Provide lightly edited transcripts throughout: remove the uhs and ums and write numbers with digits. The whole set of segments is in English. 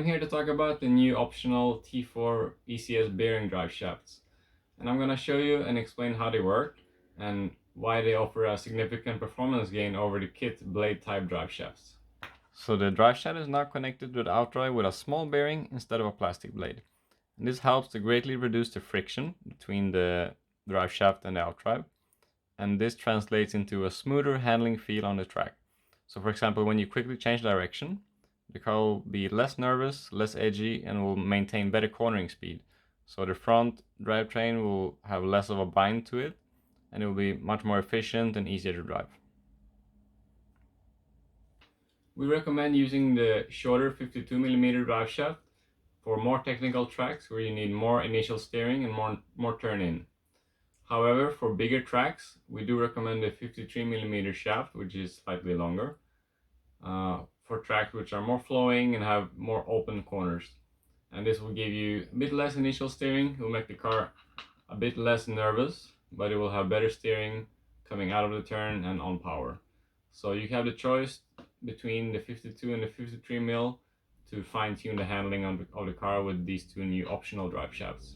I'm here to talk about the new optional T4 ECS bearing drive shafts. And I'm going to show you and explain how they work and why they offer a significant performance gain over the kit blade type drive shafts. So the drive shaft is now connected to the outright with a small bearing instead of a plastic blade. And this helps to greatly reduce the friction between the drive shaft and the outright. And this translates into a smoother handling feel on the track. So for example, when you quickly change direction, the car will be less nervous, less edgy, and will maintain better cornering speed. So the front drivetrain will have less of a bind to it, and it will be much more efficient and easier to drive. We recommend using the shorter 52mm drive shaft for more technical tracks where you need more initial steering and more turn-in. However, for bigger tracks, we do recommend the 53mm shaft, which is slightly longer, for tracks which are more flowing and have more open corners. And this will give you a bit less initial steering, it will make the car a bit less nervous, but it will have better steering coming out of the turn and on power. So you have the choice between the 52 and the 53mm to fine-tune the handling of the car with these two new optional drive shafts.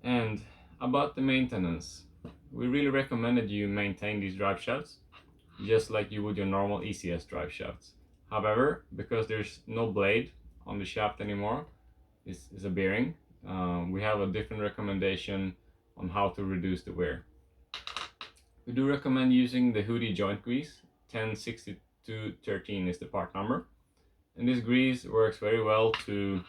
And about the maintenance, we really recommend that you maintain these drive shafts just like you would your normal ECS drive shafts. However, because there's no blade on the shaft anymore, it's a bearing, we have a different recommendation on how to reduce the wear. We do recommend using the Hoodie joint grease. 106213 is the part number, and this grease works very well to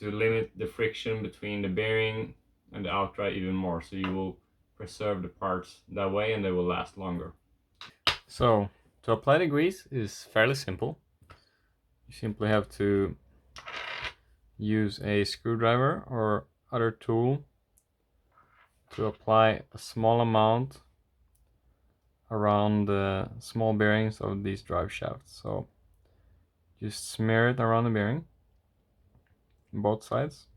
limit the friction between the bearing and the outright even more, so you will preserve the parts that way and they will last longer. So to apply the grease is fairly simple. You simply have to use a screwdriver or other tool to apply a small amount around the small bearings of these drive shafts. So just smear it around the bearing, both sides.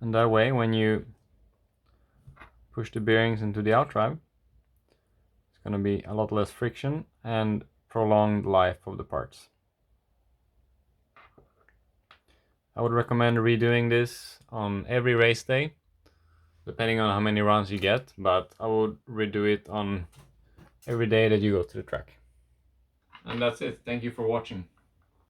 And that way, when you push the bearings into the outdrive, it's going to be a lot less friction and prolonged life of the parts. I would recommend redoing this on every race day, depending on how many runs you get, but I would redo it on every day that you go to the track. And that's it. Thank you for watching.